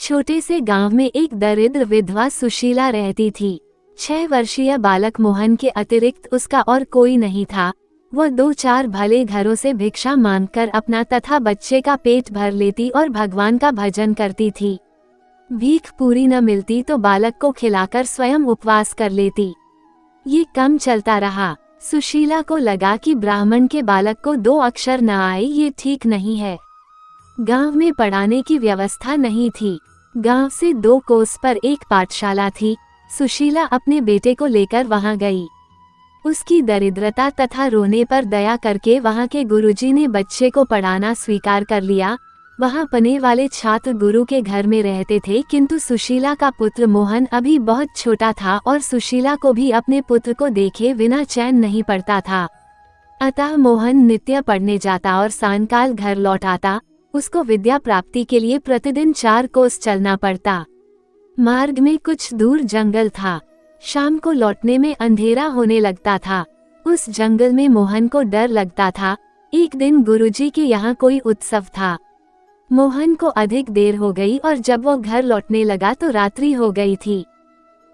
छोटे से गांव में एक दरिद्र विधवा सुशीला रहती थी। 6 वर्षीय बालक मोहन के अतिरिक्त उसका और कोई नहीं था। वह 2-4 भले घरों से भिक्षा मांगकर अपना तथा बच्चे का पेट भर लेती और भगवान का भजन करती थी। भीख पूरी न मिलती तो बालक को खिलाकर स्वयं उपवास कर लेती। ये कम चलता रहा। सुशीला को लगा कि ब्राह्मण के बालक को 2 अक्षर न आए ये ठीक नहीं है। गांव में पढ़ाने की व्यवस्था नहीं थी। गांव से 2 कोस पर एक पाठशाला थी। सुशीला अपने बेटे को लेकर वहां गई। उसकी दरिद्रता तथा रोने पर दया करके वहां के गुरुजी ने बच्चे को पढ़ाना स्वीकार कर लिया। वहां पढ़ने वाले छात्र गुरु के घर में रहते थे, किंतु सुशीला का पुत्र मोहन अभी बहुत छोटा था और सुशीला को भी अपने पुत्र को देखे बिना चैन नहीं पड़ता था। अतः मोहन नित्य पढ़ने जाता और सायंकाल घर लौट आता। उसको विद्या प्राप्ति के लिए प्रतिदिन 4 कोस चलना पड़ता। मार्ग में कुछ दूर जंगल था। शाम को लौटने में अंधेरा होने लगता था। उस जंगल में मोहन को डर लगता था। एक दिन गुरुजी के यहाँ कोई उत्सव था। मोहन को अधिक देर हो गई और जब वो घर लौटने लगा तो रात्रि हो गई थी।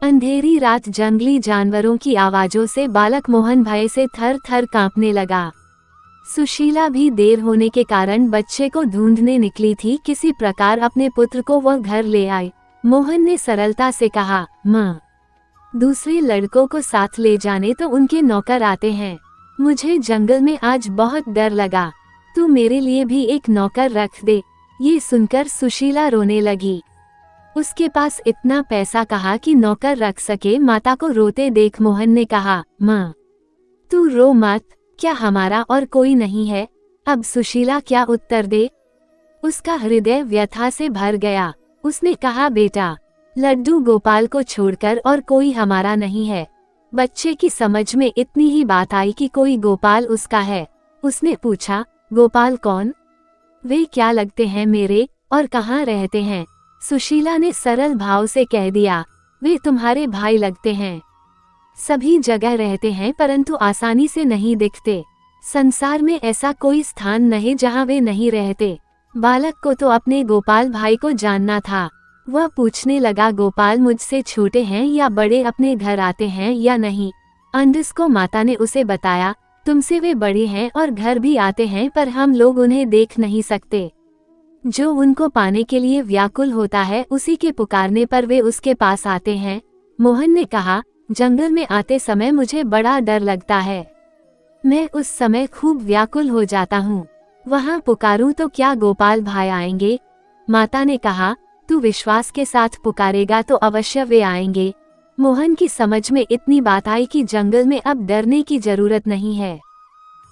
अंधेरी रात जंगली जानवरों की आवाजों से बालक मोहन भय से थर थर कांपने लगा। सुशीला भी देर होने के कारण बच्चे को ढूंढने निकली थी। किसी प्रकार अपने पुत्र को वह घर ले आई। मोहन ने सरलता से कहा, माँ, दूसरे लड़कों को साथ ले जाने तो उनके नौकर आते हैं। मुझे जंगल में आज बहुत डर लगा। तू मेरे लिए भी एक नौकर रख दे। ये सुनकर सुशीला रोने लगी। उसके पास इतना पैसा कहा कि नौकर रख सके। माता को रोते देख मोहन ने कहा, माँ, तू रो मत, क्या हमारा और कोई नहीं है? अब सुशीला क्या उत्तर दे? उसका हृदय व्यथा से भर गया। उसने कहा, बेटा, लड्डू गोपाल को छोड़कर और कोई हमारा नहीं है। बच्चे की समझ में इतनी ही बात आई कि कोई गोपाल उसका है। उसने पूछा, गोपाल कौन? वे क्या लगते हैं मेरे, और कहाँ रहते हैं? सुशीला ने सरल भाव से कह दिया, वे तुम्हारे भाई लगते हैं। सभी जगह रहते हैं परंतु आसानी से नहीं दिखते। संसार में ऐसा कोई स्थान नहीं जहाँ वे नहीं रहते। बालक को तो अपने गोपाल भाई को जानना था। वह पूछने लगा, गोपाल मुझसे छोटे हैं या बड़े, अपने घर आते हैं या नहीं? अंडस को माता ने उसे बताया, तुमसे वे बड़े हैं और घर भी आते हैं, पर हम लोग उन्हें देख नहीं सकते। जो उनको पाने के लिए व्याकुल होता है उसी के पुकारने पर वे उसके पास आते हैं। मोहन ने कहा, जंगल में आते समय मुझे बड़ा डर लगता है। मैं उस समय खूब व्याकुल हो जाता हूँ। वहाँ पुकारूं तो क्या गोपाल भाई आएंगे? माता ने कहा, तू विश्वास के साथ पुकारेगा तो अवश्य वे आएंगे। मोहन की समझ में इतनी बात आई कि जंगल में अब डरने की जरूरत नहीं है।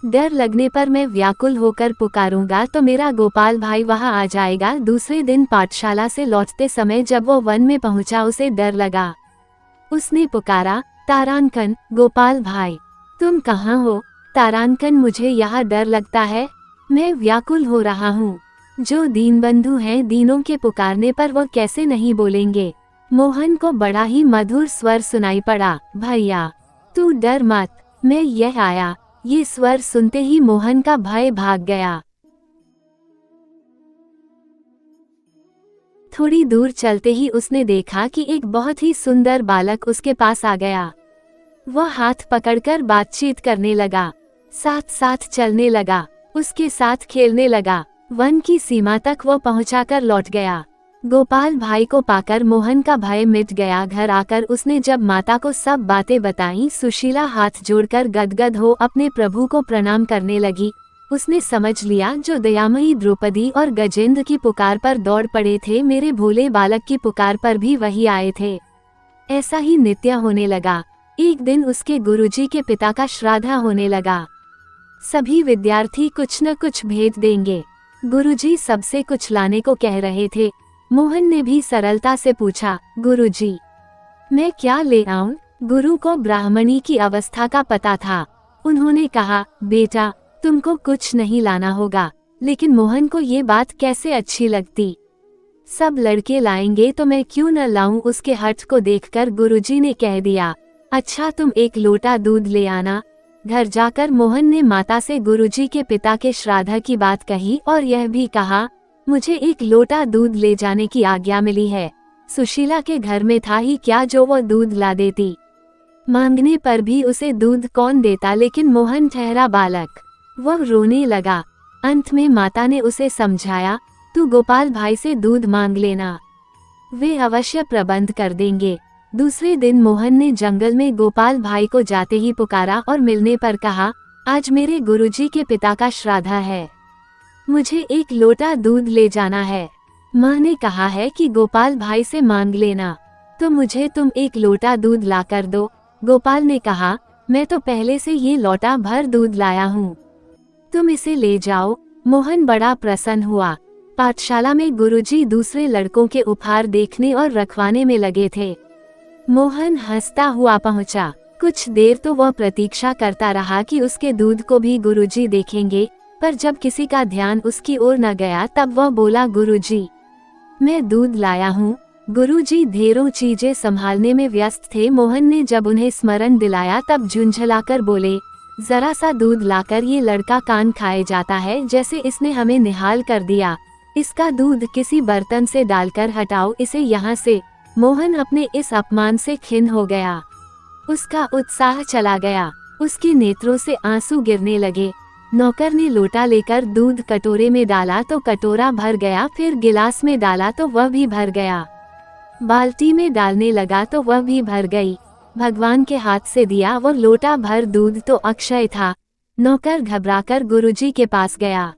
डर लगने पर मैं व्याकुल होकर पुकारूंगा तो मेरा गोपाल भाई वहां आ जाएगा। दूसरे दिन पाठशाला से लौटते समय जब वो वन में पहुंचा उसे डर लगा। उसने पुकारा, तारांकन, गोपाल भाई, तुम कहाँ हो? तारांकन, मुझे यहाँ डर लगता है। मैं व्याकुल हो रहा हूँ। जो दीनबंधु हैं, दीनों के पुकारने पर वो कैसे नहीं बोलेंगे? मोहन को बड़ा ही मधुर स्वर सुनाई पड़ा, भैया तू डर मत, मैं यह आया। ये स्वर सुनते ही मोहन का भय भाग गया। थोड़ी दूर चलते ही उसने देखा कि एक बहुत ही सुंदर बालक उसके पास आ गया। वह हाथ पकड़कर बातचीत करने लगा, साथ साथ चलने लगा, उसके साथ खेलने लगा। वन की सीमा तक वह पहुंचाकर लौट गया। गोपाल भाई को पाकर मोहन का भय मिट गया। घर आकर उसने जब माता को सब बातें बताईं, सुशीला हाथ जोड़कर गदगद हो अपने प्रभु को प्रणाम करने लगी। उसने समझ लिया, जो दयामयी द्रौपदी और गजेंद्र की पुकार पर दौड़ पड़े थे, मेरे भोले बालक की पुकार पर भी वही आए थे। ऐसा ही नित्य होने लगा। एक दिन उसके गुरुजी के पिता का श्राद्ध होने लगा। सभी विद्यार्थी कुछ न कुछ भेज देंगे। गुरुजी सबसे कुछ लाने को कह रहे थे। मोहन ने भी सरलता से पूछा, गुरुजी, मैं क्या ले आऊं? गुरु को ब्राह्मणी की अवस्था का पता था। उन्होंने कहा, बेटा, तुमको कुछ नहीं लाना होगा। लेकिन मोहन को ये बात कैसे अच्छी लगती। सब लड़के लाएंगे तो मैं क्यों न लाऊं? उसके हठ को देखकर गुरुजी ने कह दिया, अच्छा तुम 1 लोटा दूध ले आना। घर जाकर मोहन ने माता से गुरुजी के पिता के श्राद्ध की बात कही और यह भी कहा, मुझे एक लोटा दूध ले जाने की आज्ञा मिली है। सुशीला के घर में था ही क्या जो वो दूध ला देती। मांगने पर भी उसे दूध कौन देता, लेकिन मोहन ठहरा बालक। वह रोने लगा। अंत में माता ने उसे समझाया, तू गोपाल भाई से दूध मांग लेना, वे अवश्य प्रबंध कर देंगे। दूसरे दिन मोहन ने जंगल में गोपाल भाई को जाते ही पुकारा और मिलने पर कहा, आज मेरे गुरुजी के पिता का श्राद्ध है, मुझे एक लोटा दूध ले जाना है। माँ ने कहा है कि गोपाल भाई से मांग लेना, तो मुझे तुम एक लोटा दूध ला कर दो। गोपाल ने कहा, मैं तो पहले से ये लोटा भर दूध लाया हूँ, तुम इसे ले जाओ। मोहन बड़ा प्रसन्न हुआ। पाठशाला में गुरुजी दूसरे लड़कों के उपहार देखने और रखवाने में लगे थे। मोहन हंसता हुआ पहुंचा। कुछ देर तो वह प्रतीक्षा करता रहा कि उसके दूध को भी गुरुजी देखेंगे, पर जब किसी का ध्यान उसकी ओर न गया तब वह बोला, गुरुजी मैं दूध लाया हूँ। गुरुजी ढेरों चीजें संभालने में व्यस्त थे। मोहन ने जब उन्हें स्मरण दिलाया तब झुंझलाकर बोले, जरा सा दूध लाकर ये लड़का कान खाए जाता है जैसे इसने हमें निहाल कर दिया। इसका दूध किसी बर्तन से डालकर हटाओ इसे यहाँ से। मोहन अपने इस अपमान से खिन्न हो गया। उसका उत्साह चला गया। उसके नेत्रों से आंसू गिरने लगे। नौकर ने लोटा लेकर दूध कटोरे में डाला तो कटोरा भर गया, फिर गिलास में डाला तो वह भी भर गया। बाल्टी में डालने लगा तो वह भी भर गई। भगवान के हाथ से दिया वो लोटा भर दूध तो अक्षय था। नौकर घबराकर गुरुजी के पास गया।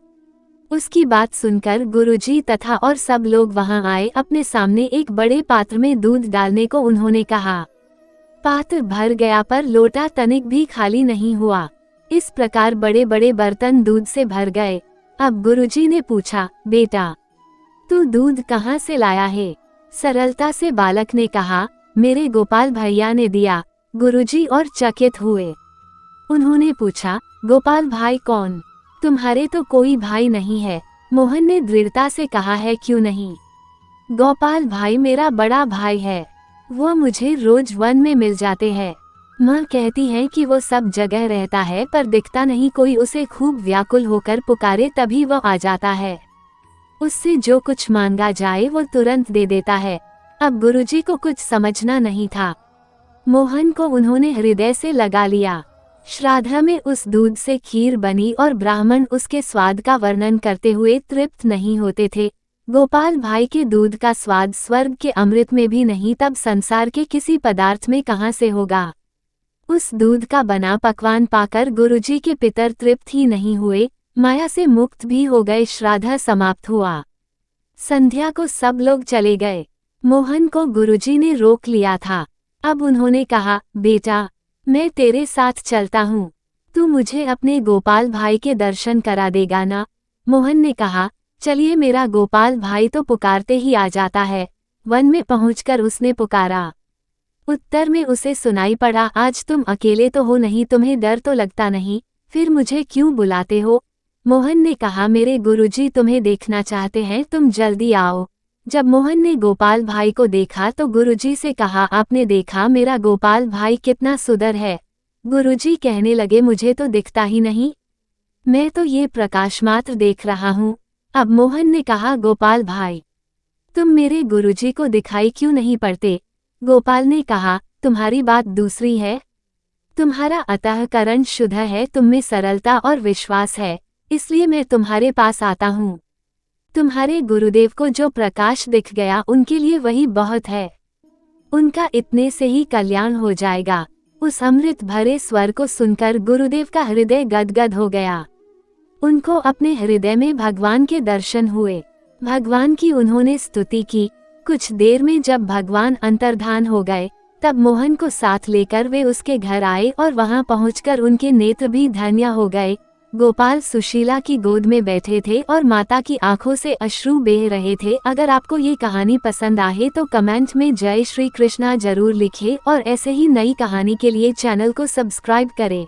उसकी बात सुनकर गुरुजी तथा और सब लोग वहां आए। अपने सामने एक बड़े पात्र में दूध डालने को उन्होंने कहा। पात्र भर गया पर लोटा तनिक भी खाली नहीं हुआ। इस प्रकार बड़े बड़े बर्तन दूध से भर गए। अब गुरुजी ने पूछा, बेटा तू दूध कहाँ से लाया है? सरलता से बालक ने कहा, मेरे गोपाल भैया ने दिया। गुरुजी और चकित हुए। उन्होंने पूछा, गोपाल भाई कौन? तुम्हारे तो कोई भाई नहीं है। मोहन ने दृढ़ता से कहा है, क्यों नहीं? गोपाल भाई मेरा बड़ा भाई है, वो मुझे रोज वन में मिल जाते हैं। माँ कहती है कि वो सब जगह रहता है पर दिखता नहीं। कोई उसे खूब व्याकुल होकर पुकारे तभी वो आ जाता है। उससे जो कुछ मांगा जाए वो तुरंत दे देता है। अब गुरुजी को कुछ समझना नहीं था। मोहन को उन्होंने हृदय से लगा लिया। श्राद्ध में उस दूध से खीर बनी और ब्राह्मण उसके स्वाद का वर्णन करते हुए तृप्त नहीं होते थे। गोपाल भाई के दूध का स्वाद स्वर्ग के अमृत में भी नहीं, तब संसार के किसी पदार्थ में कहाँ से होगा। उस दूध का बना पकवान पाकर गुरुजी के पितर तृप्त ही नहीं हुए, माया से मुक्त भी हो गए। श्राद्ध समाप्त हुआ। संध्या को सब लोग चले गए। मोहन को गुरुजी ने रोक लिया था। अब उन्होंने कहा, बेटा मैं तेरे साथ चलता हूँ, तू मुझे अपने गोपाल भाई के दर्शन करा देगा ना? मोहन ने कहा, चलिए, मेरा गोपाल भाई तो पुकारते ही आ जाता है। वन में पहुंचकर उसने पुकारा। उत्तर में उसे सुनाई पड़ा, आज तुम अकेले तो हो नहीं, तुम्हें डर तो लगता नहीं, फिर मुझे क्यों बुलाते हो? मोहन ने कहा, मेरे गुरुजी तुम्हें देखना चाहते हैं, तुम जल्दी आओ। जब मोहन ने गोपाल भाई को देखा तो गुरुजी से कहा, आपने देखा मेरा गोपाल भाई कितना सुंदर है? गुरुजी कहने लगे, मुझे तो दिखता ही नहीं, मैं तो ये प्रकाश मात्र देख रहा हूँ। अब मोहन ने कहा, गोपाल भाई तुम मेरे गुरुजी को दिखाई क्यों नहीं पड़ते? गोपाल ने कहा, तुम्हारी बात दूसरी है। तुम्हारा अतःकरण शुद्ध है, तुममें सरलता और विश्वास है, इसलिए मैं तुम्हारे पास आता हूँ। तुम्हारे गुरुदेव को जो प्रकाश दिख गया उनके लिए वही बहुत है, उनका इतने से ही कल्याण हो जाएगा। उस अमृत भरे स्वर को सुनकर गुरुदेव का हृदय गदगद हो गया। उनको अपने हृदय में भगवान के दर्शन हुए। भगवान की उन्होंने स्तुति की। कुछ देर में जब भगवान अंतर्धान हो गए तब मोहन को साथ लेकर वे उसके घर आए और वहां पहुंचकर उनके नेत्र भी धन्य हो गए। गोपाल सुशीला की गोद में बैठे थे और माता की आंखों से अश्रु बह रहे थे। अगर आपको ये कहानी पसंद आए तो कमेंट में जय श्री कृष्णा जरूर लिखें और ऐसे ही नई कहानी के लिए चैनल को सब्सक्राइब करें।